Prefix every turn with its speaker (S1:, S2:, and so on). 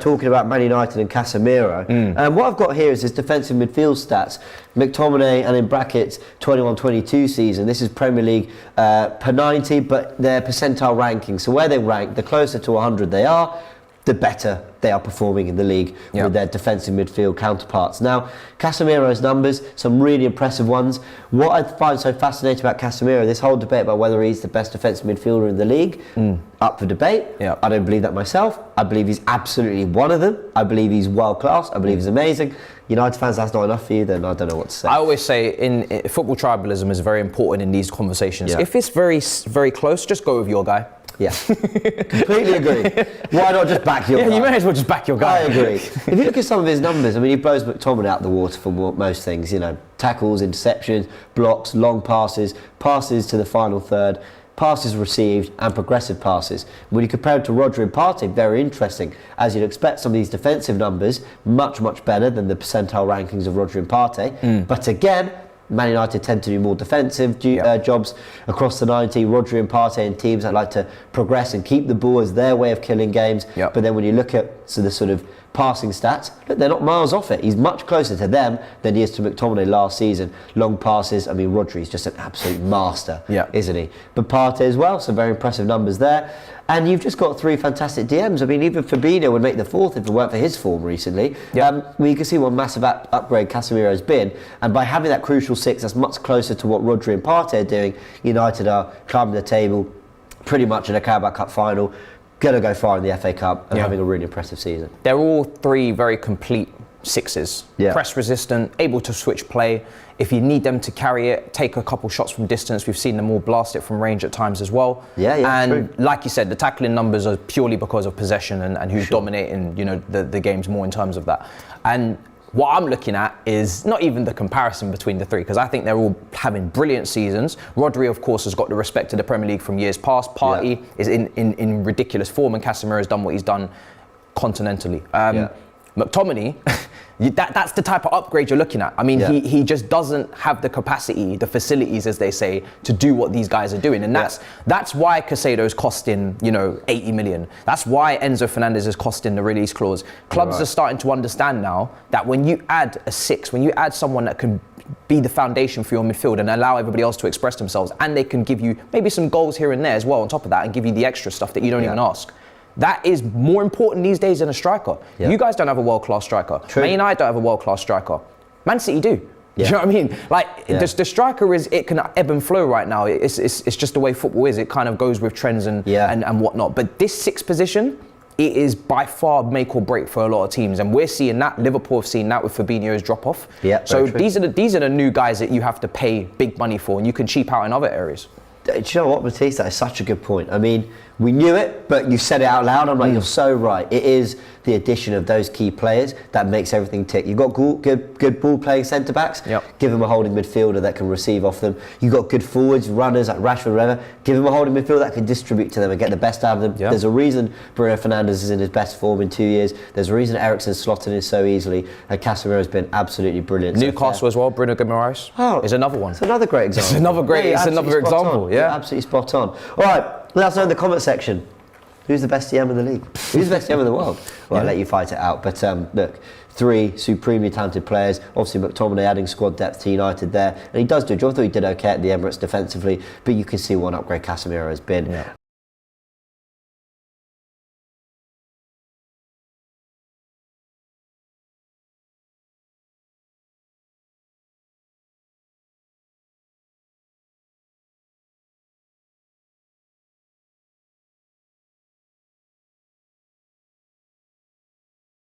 S1: Talking about Man United and Casemiro, what I've got here is his defensive midfield stats. McTominay, and in brackets 21-22 season. This is Premier League per 90, but their percentile ranking. So where they rank, the closer to 100 they are, the better they are performing in the league with their defensive midfield counterparts. Now, Casemiro's numbers, some really impressive ones. What I find so fascinating about Casemiro, this whole debate about whether he's the best defensive midfielder in the league, up for debate. I don't believe that myself. I believe he's absolutely one of them. I believe he's world class. I believe he's amazing. United fans, that's not enough for you, then I don't know what to say.
S2: I always say football tribalism is very important in these conversations. If it's very, very close, just go with your guy.
S1: Yeah, completely agree. Why not just back your guy?
S2: You may as well just back your guy.
S1: I agree. If you look at some of his numbers, I mean, he blows McTominay out the water for most things, you know, tackles, interceptions, blocks, long passes, passes to the final third, passes received, and progressive passes. When you compare it to Rodri and Partey, very interesting. As you'd expect, some of these defensive numbers, much, much better than the percentile rankings of Rodri and Partey. But again, Man United tend to do more defensive jobs across the 90. Rodri and Partey and teams that like to progress and keep the ball as their way of killing games. But then when you look at the sort of passing stats, look, they're not miles off it. He's much closer to them than he is to McTominay last season. Long passes, I mean, Rodri's just an absolute master, isn't he? But Partey as well, some very impressive numbers there. And you've just got three fantastic DMs. I mean, even Fabinho would make the fourth if it weren't for his form recently. Well, you can see what massive upgrade Casemiro has been. And by having that crucial six, that's much closer to what Rodri and Partey are doing. United are climbing the table, pretty much in a Carabao Cup final, going to go far in the FA Cup and having a really impressive season.
S2: They're all three very complete sixes. Press resistant, able to switch play. If you need them to carry it, take a couple shots from distance. We've seen them all blast it from range at times as well. And true. Like you said, the tackling numbers are purely because of possession and who's dominating, you know, the games more in terms of that. And what I'm looking at is not even the comparison between the three, because I think they're all having brilliant seasons. Rodri, of course, has got the respect of the Premier League from years past. Partey is in ridiculous form, and Casemiro has done what he's done continentally. McTominay, that's the type of upgrade you're looking at. I mean, he just doesn't have the capacity, the facilities, as they say, to do what these guys are doing. And that's why Casado's costing, you know, 80 million. That's why Enzo Fernandez is costing the release clause. Clubs are starting to understand now that when you add a six, when you add someone that can be the foundation for your midfield and allow everybody else to express themselves, and they can give you maybe some goals here and there as well on top of that, and give you the extra stuff that you don't even ask. That is more important these days than a striker. You guys don't have a world-class striker. Man United don't have a world-class striker. Man City do. Do you know what I mean? Like, the striker it can ebb and flow right now. It's just the way football is. It kind of goes with trends and whatnot. But this sixth position, it is by far make or break for a lot of teams. And we're seeing that. Liverpool have seen that with Fabinho's drop-off. So these are the new guys that you have to pay big money for, and you can cheap out in other areas.
S1: Do you know what, Matisse? That is such a good point. I mean, we knew it, but you said it out loud. I'm like, you're so right. It is the addition of those key players that makes everything tick. You've got good ball-playing centre-backs. Give them a holding midfielder that can receive off them. You've got good forwards, runners like Rashford, whatever. Give them a holding midfielder that can distribute to them and get the best out of them. There's a reason Bruno Fernandes is in his best form in 2 years. There's a reason Eriksen's slotted in so easily. And Casemiro has been absolutely brilliant.
S2: Newcastle as well, Bruno Guimaraes is another one.
S1: It's another great example.
S2: It's another example.
S1: Absolutely spot on. All right, let us know in the comment section. Who's the best DM in the league? Who's the best DM in the world? Well, I'll let you fight it out. But look, three supremely talented players. Obviously, McTominay adding squad depth to United there. And he does do a job. I thought he did okay at the Emirates defensively. But you can see what an upgrade Casemiro has been.